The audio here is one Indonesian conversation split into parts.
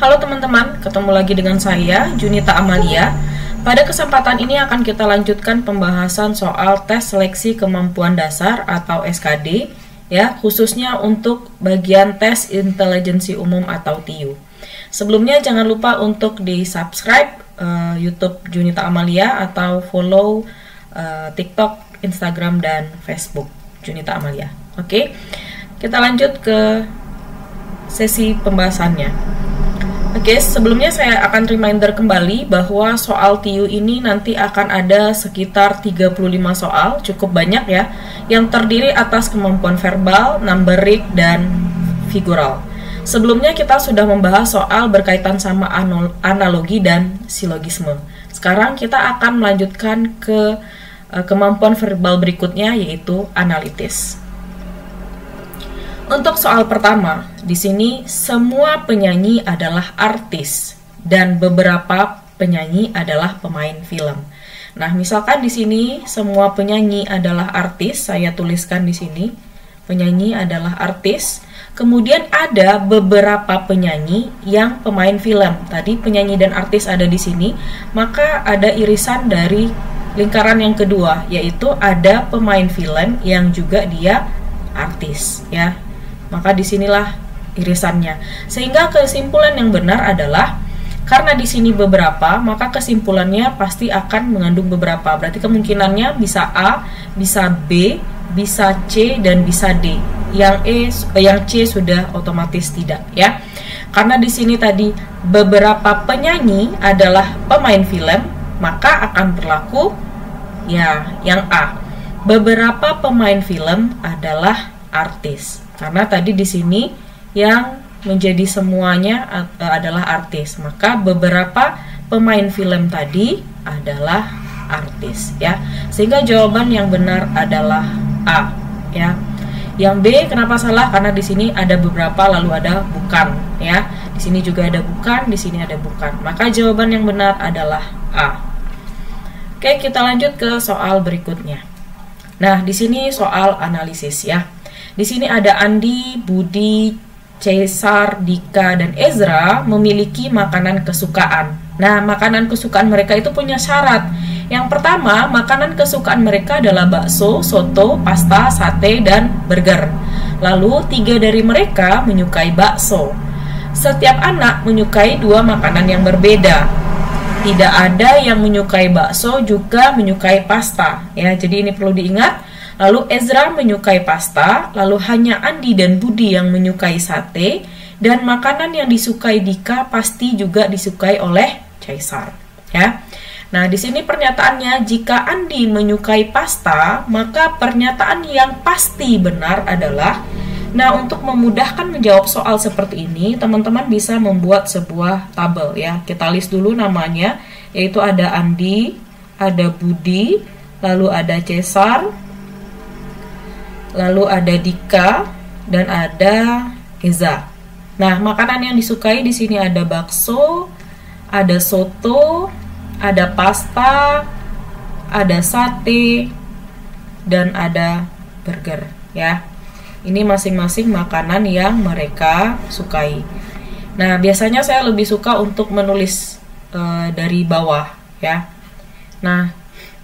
Halo teman-teman, ketemu lagi dengan saya, Junita Amalia. Pada kesempatan ini akan kita lanjutkan pembahasan soal tes seleksi kemampuan dasar atau SKD, ya, khususnya untuk bagian tes intelijensi umum atau TIU. Sebelumnya jangan lupa untuk di-subscribe YouTube Junita Amalia atau follow TikTok, Instagram, dan Facebook Junita Amalia. Oke, kita lanjut ke sesi pembahasannya. Oke, sebelumnya saya akan reminder kembali bahwa soal TIU ini nanti akan ada sekitar 35 soal, cukup banyak ya, yang terdiri atas kemampuan verbal, numerik, dan figural. Sebelumnya kita sudah membahas soal berkaitan sama analogi dan silogisme. Sekarang kita akan melanjutkan ke kemampuan verbal berikutnya, yaitu analitis. Untuk soal pertama, di sini semua penyanyi adalah artis dan beberapa penyanyi adalah pemain film. Nah, misalkan di sini semua penyanyi adalah artis, saya tuliskan di sini penyanyi adalah artis. Kemudian ada beberapa penyanyi yang pemain film. Tadi penyanyi dan artis ada di sini, maka ada irisan dari lingkaran yang kedua, yaitu ada pemain film yang juga dia artis, ya. Maka disinilah irisannya. Sehingga kesimpulan yang benar adalah karena di sini beberapa, maka kesimpulannya pasti akan mengandung beberapa. Berarti kemungkinannya bisa A, bisa B, bisa C, dan bisa D. Yang C sudah otomatis tidak, ya. Karena di sini tadi beberapa penyanyi adalah pemain film, maka akan berlaku ya yang A. Beberapa pemain film adalah artis. Karena tadi di sini yang menjadi semuanya adalah artis, maka beberapa pemain film tadi adalah artis, ya. Sehingga jawaban yang benar adalah A, ya. Yang B kenapa salah? Karena di sini ada beberapa lalu ada bukan, ya. Di sini juga ada bukan, di sini ada bukan. Maka jawaban yang benar adalah A. Oke, kita lanjut ke soal berikutnya. Nah, di sini soal analisis, ya. Di sini ada Andi, Budi, Caesar, Dika, dan Ezra memiliki makanan kesukaan. Nah, makanan kesukaan mereka itu punya syarat. Yang pertama, makanan kesukaan mereka adalah bakso, soto, pasta, sate, dan burger. Lalu, 3 dari mereka menyukai bakso. Setiap anak menyukai 2 makanan yang berbeda. Tidak ada yang menyukai bakso juga menyukai pasta. Ya, jadi ini perlu diingat. Lalu Ezra menyukai pasta, lalu hanya Andi dan Budi yang menyukai sate, dan makanan yang disukai Dika pasti juga disukai oleh Caesar. Ya. Nah, di sini pernyataannya, jika Andi menyukai pasta, maka pernyataan yang pasti benar adalah, nah, untuk memudahkan menjawab soal seperti ini, teman-teman bisa membuat sebuah tabel, ya. Kita list dulu namanya, yaitu ada Andi, ada Budi, lalu ada Caesar, lalu ada Dika, dan ada Eza. Nah, makanan yang disukai di sini ada bakso, ada soto, ada pasta, ada sate, dan ada burger, ya. Ini masing-masing makanan yang mereka sukai. Nah, biasanya saya lebih suka untuk menulis dari bawah, ya. Nah,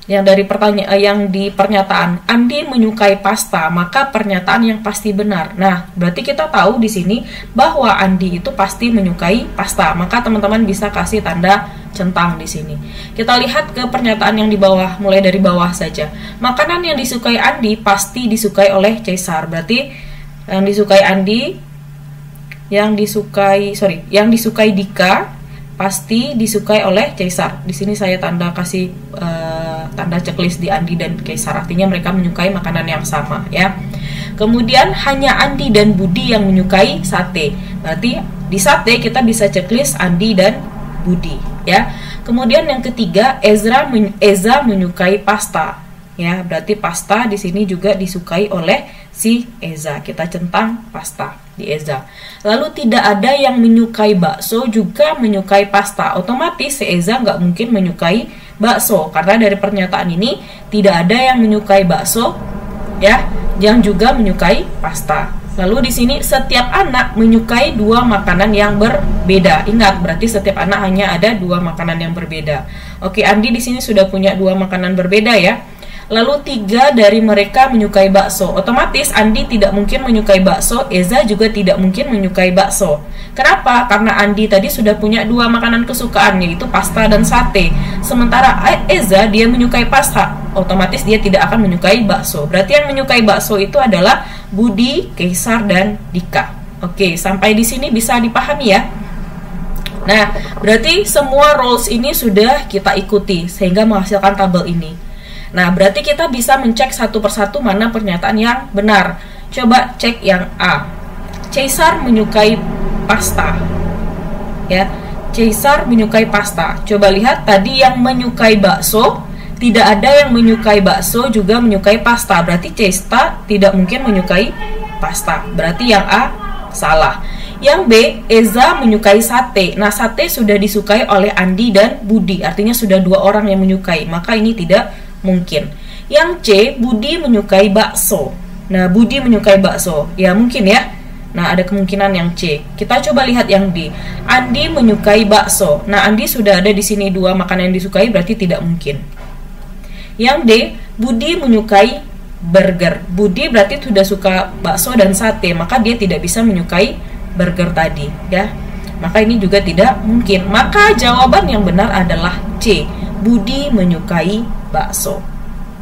yang di pernyataan Andi menyukai pasta, maka pernyataan yang pasti benar. Nah, berarti kita tahu di sini bahwa Andi itu pasti menyukai pasta, maka teman-teman bisa kasih tanda centang di sini. Kita lihat ke pernyataan yang di bawah, mulai dari bawah saja. Makanan yang disukai Andi pasti disukai oleh Caesar. Berarti yang disukai Andi, yang disukai Dika pasti disukai oleh Caesar. Di sini saya kasih tanda checklist di Andi dan Caesar, artinya mereka menyukai makanan yang sama, ya. Kemudian hanya Andi dan Budi yang menyukai sate. Berarti di sate kita bisa checklist Andi dan Budi, ya. Kemudian yang ketiga, Eza menyukai pasta, ya. Berarti pasta di sini juga disukai oleh si Eza. Kita centang pasta di Eza. Lalu tidak ada yang menyukai bakso juga menyukai pasta. Otomatis si Eza nggak mungkin menyukai bakso, karena dari pernyataan ini tidak ada yang menyukai bakso, ya, yang juga menyukai pasta. Lalu di sini setiap anak menyukai dua makanan yang berbeda. Ingat, berarti setiap anak hanya ada dua makanan yang berbeda. Oke, Andi di sini sudah punya dua makanan berbeda ya. Lalu 3 dari mereka menyukai bakso. Otomatis Andi tidak mungkin menyukai bakso, Eza juga tidak mungkin menyukai bakso. Kenapa? Karena Andi tadi sudah punya dua makanan kesukaan, yaitu pasta dan sate. Sementara Eza dia menyukai pasta, otomatis dia tidak akan menyukai bakso. Berarti yang menyukai bakso itu adalah Budi, Kaisar, dan Dika. Oke, sampai di sini bisa dipahami ya. Nah, berarti semua roles ini sudah kita ikuti sehingga menghasilkan tabel ini. Nah, berarti kita bisa mencek satu persatu mana pernyataan yang benar. Coba cek yang A. Caesar menyukai pasta. Ya, Caesar menyukai pasta. Coba lihat tadi yang menyukai bakso, tidak ada yang menyukai bakso juga menyukai pasta. Berarti Caesar tidak mungkin menyukai pasta. Berarti yang A salah. Yang B, Eza menyukai sate. Nah, sate sudah disukai oleh Andi dan Budi. Artinya sudah dua orang yang menyukai. Maka ini tidak mungkin. Yang C, Budi menyukai bakso. Nah, Budi menyukai bakso. Ya, mungkin ya. Nah, ada kemungkinan yang C. Kita coba lihat yang D. Andi menyukai bakso. Nah, Andi sudah ada di sini dua makanan yang disukai, berarti tidak mungkin. Yang D, Budi menyukai burger. Budi berarti sudah suka bakso dan sate, maka dia tidak bisa menyukai burger tadi, ya. Maka ini juga tidak mungkin. Maka jawaban yang benar adalah C. Budi menyukai bakso.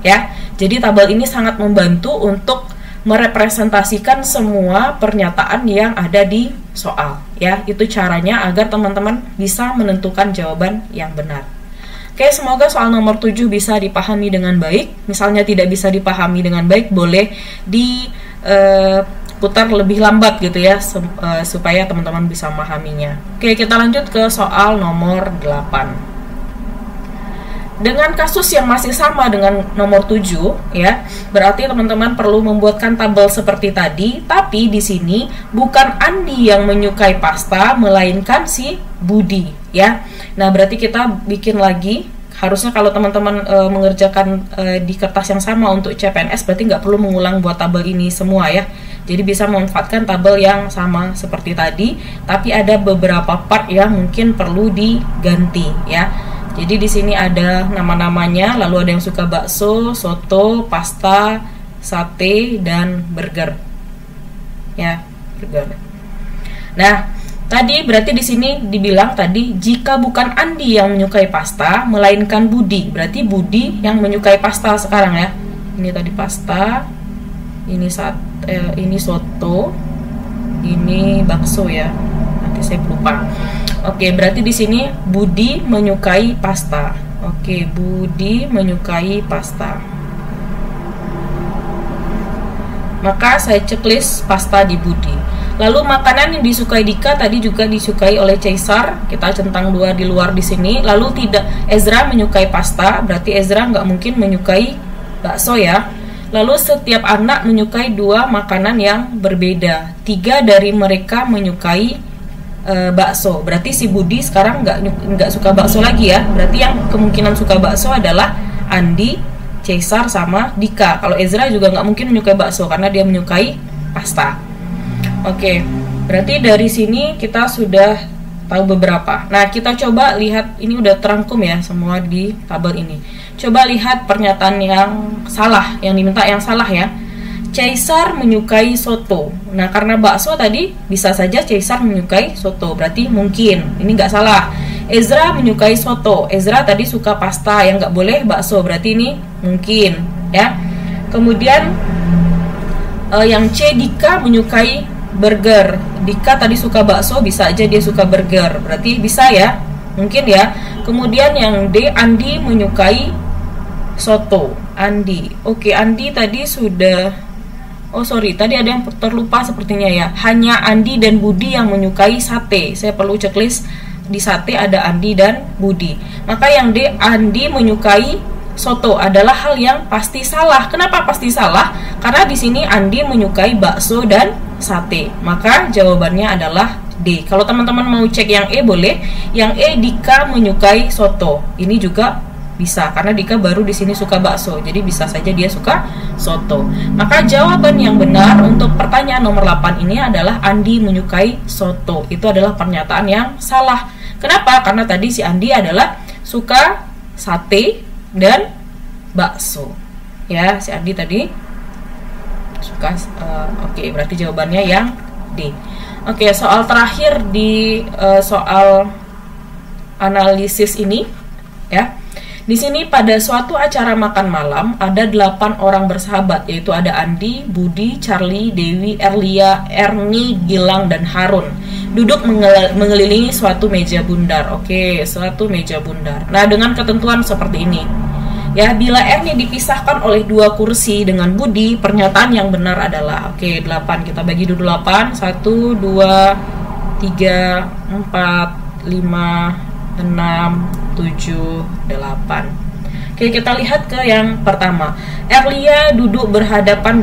Ya. Jadi tabel ini sangat membantu untuk merepresentasikan semua pernyataan yang ada di soal, ya. Itu caranya agar teman-teman bisa menentukan jawaban yang benar. Oke, semoga soal nomor 7 bisa dipahami dengan baik. Misalnya tidak bisa dipahami dengan baik, boleh diputar lebih lambat gitu ya, supaya teman-teman bisa memahaminya. Oke, kita lanjut ke soal nomor 8. Dengan kasus yang masih sama dengan nomor 7 ya, berarti teman-teman perlu membuatkan tabel seperti tadi, tapi di sini bukan Andi yang menyukai pasta melainkan si Budi ya. Nah, berarti kita bikin lagi. Harusnya kalau teman-teman mengerjakan di kertas yang sama untuk CPNS, berarti nggak perlu mengulang buat tabel ini semua ya. Jadi bisa memanfaatkan tabel yang sama seperti tadi, tapi ada beberapa part yang mungkin perlu diganti ya. Jadi di sini ada nama-namanya, lalu ada yang suka bakso, soto, pasta, sate, dan burger. Ya, burger. Nah, tadi berarti di sini dibilang tadi jika bukan Andi yang menyukai pasta, melainkan Budi. Berarti Budi yang menyukai pasta sekarang ya. Ini tadi pasta, ini ini soto, ini bakso ya. Nanti saya lupa. Oke, berarti di sini Budi menyukai pasta. Oke, Budi menyukai pasta. Maka saya checklist pasta di Budi. Lalu makanan yang disukai Dika tadi juga disukai oleh Caesar. Kita centang 2 di luar di sini. Lalu tidak, Ezra menyukai pasta. Berarti Ezra nggak mungkin menyukai bakso ya. Lalu setiap anak menyukai 2 makanan yang berbeda. 3 dari mereka menyukai bakso. Berarti si Budi sekarang nggak suka bakso lagi ya. Berarti yang kemungkinan suka bakso adalah Andi, Caesar, sama Dika. Kalau Ezra juga nggak mungkin menyukai bakso karena dia menyukai pasta. Oke, berarti dari sini kita sudah tahu beberapa. Nah, kita coba lihat, ini udah terangkum ya semua di tabel ini. Coba lihat pernyataan yang salah, yang diminta yang salah ya. Caesar menyukai soto. Nah, karena bakso tadi bisa saja Caesar menyukai soto, berarti mungkin. Ini nggak salah. Ezra menyukai soto. Ezra tadi suka pasta, yang nggak boleh bakso, berarti ini mungkin ya. Kemudian yang C, Dika menyukai burger. Dika tadi suka bakso, bisa aja dia suka burger, berarti bisa ya, mungkin ya. Kemudian yang D, Andi menyukai soto. Andi, oke, Andi tadi sudah. Oh sorry, tadi ada yang terlupa sepertinya ya. Hanya Andi dan Budi yang menyukai sate. Saya perlu checklist di sate ada Andi dan Budi. Maka yang D, Andi menyukai soto adalah hal yang pasti salah. Kenapa pasti salah? Karena di sini Andi menyukai bakso dan sate. Maka jawabannya adalah D. Kalau teman-teman mau cek yang E boleh. Yang E, Dika menyukai soto. Ini juga Bisa, karena Dika baru di sini suka bakso, jadi bisa saja dia suka soto. Maka jawaban yang benar untuk pertanyaan nomor 8 ini adalah Andi menyukai soto. Itu adalah pernyataan yang salah. Kenapa? Karena tadi si Andi adalah suka sate dan bakso. Ya, si Andi tadi suka. Oke, berarti jawabannya yang D. Oke, soal terakhir di soal analisis ini, ya. Di sini pada suatu acara makan malam ada 8 orang bersahabat, yaitu ada Andi, Budi, Charlie, Dewi, Erlia, Erni, Gilang, dan Harun. Duduk mengelilingi suatu meja bundar. Oke, suatu meja bundar. Nah, dengan ketentuan seperti ini. Ya, bila Erni dipisahkan oleh 2 kursi dengan Budi, pernyataan yang benar adalah, oke, 8. Kita bagi dulu 8. 1, 2, 3, 4, 5, 6, 7, 8. Oke, kita lihat ke yang pertama. Erlia duduk berhadapan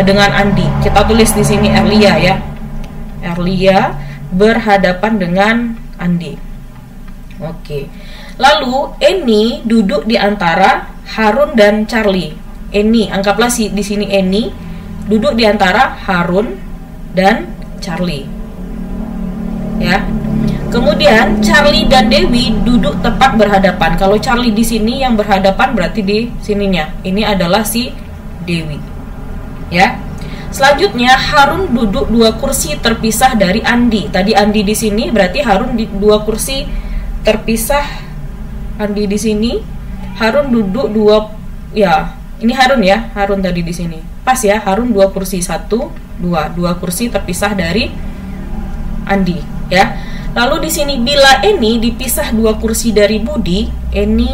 dengan Andi. Kita tulis di sini Erlia, ya. Erlia berhadapan dengan Andi. Oke. Lalu Eni duduk di antara Harun dan Charlie. Eni, anggaplah di sini Eni duduk di antara Harun dan Charlie. Ya. Kemudian Charlie dan Dewi duduk tepat berhadapan. Kalau Charlie di sini yang berhadapan berarti di sininya. Ini adalah si Dewi. Ya. Selanjutnya Harun duduk 2 kursi terpisah dari Andi. Tadi Andi di sini berarti Harun di 2 kursi terpisah. Andi di sini, Harun duduk 2, ya. Ini Harun, ya. Harun tadi di sini. Pas, ya. Harun 2 kursi, 1, 2 kursi terpisah dari Andi, ya. Lalu di sini bila Eni dipisah 2 kursi dari Budi, Eni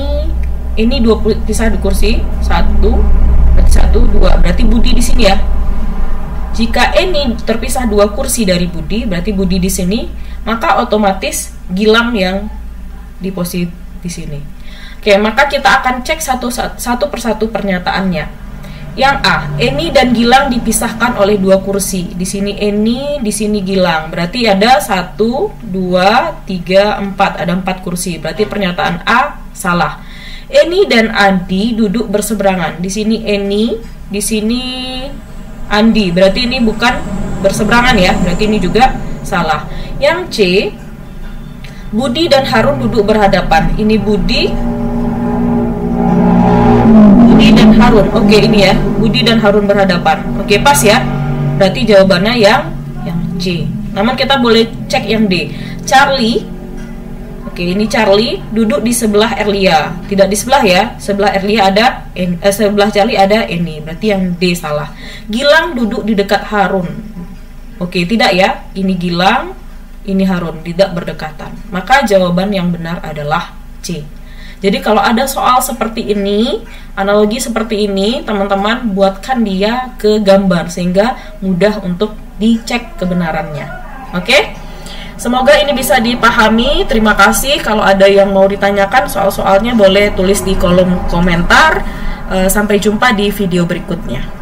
2 pisah 2 kursi, 1, berarti 1, 2, berarti Budi di sini, ya. Jika Eni terpisah 2 kursi dari Budi, berarti Budi di sini, maka otomatis Gilang yang di posisi di sini. Oke, maka kita akan cek satu persatu pernyataannya. Yang A, Eni dan Gilang dipisahkan oleh 2 kursi. Di sini Eni, di sini Gilang. Berarti ada 1, 2, 3, 4. Ada 4 kursi. Berarti pernyataan A salah. Eni dan Andi duduk berseberangan. Di sini Eni, di sini Andi. Berarti ini bukan berseberangan, ya. Berarti ini juga salah. Yang C, Budi dan Harun duduk berhadapan. Ini Budi dan Harun. Oke, ini ya. Budi dan Harun berhadapan. Oke, pas, ya. Berarti jawabannya yang C. Namun kita boleh cek yang D. Charlie. Oke, ini Charlie duduk di sebelah Erlia. Tidak di sebelah, ya. Sebelah Erlia ada sebelah Charlie ada Eni. Berarti yang D salah. Gilang duduk di dekat Harun. Oke, tidak, ya. Ini Gilang, ini Harun, tidak berdekatan. Maka jawaban yang benar adalah C. Jadi kalau ada soal seperti ini, analogi seperti ini, teman-teman buatkan dia ke gambar sehingga mudah untuk dicek kebenarannya. Oke? Semoga ini bisa dipahami. Terima kasih. Kalau ada yang mau ditanyakan soal-soalnya boleh tulis di kolom komentar. Sampai jumpa di video berikutnya.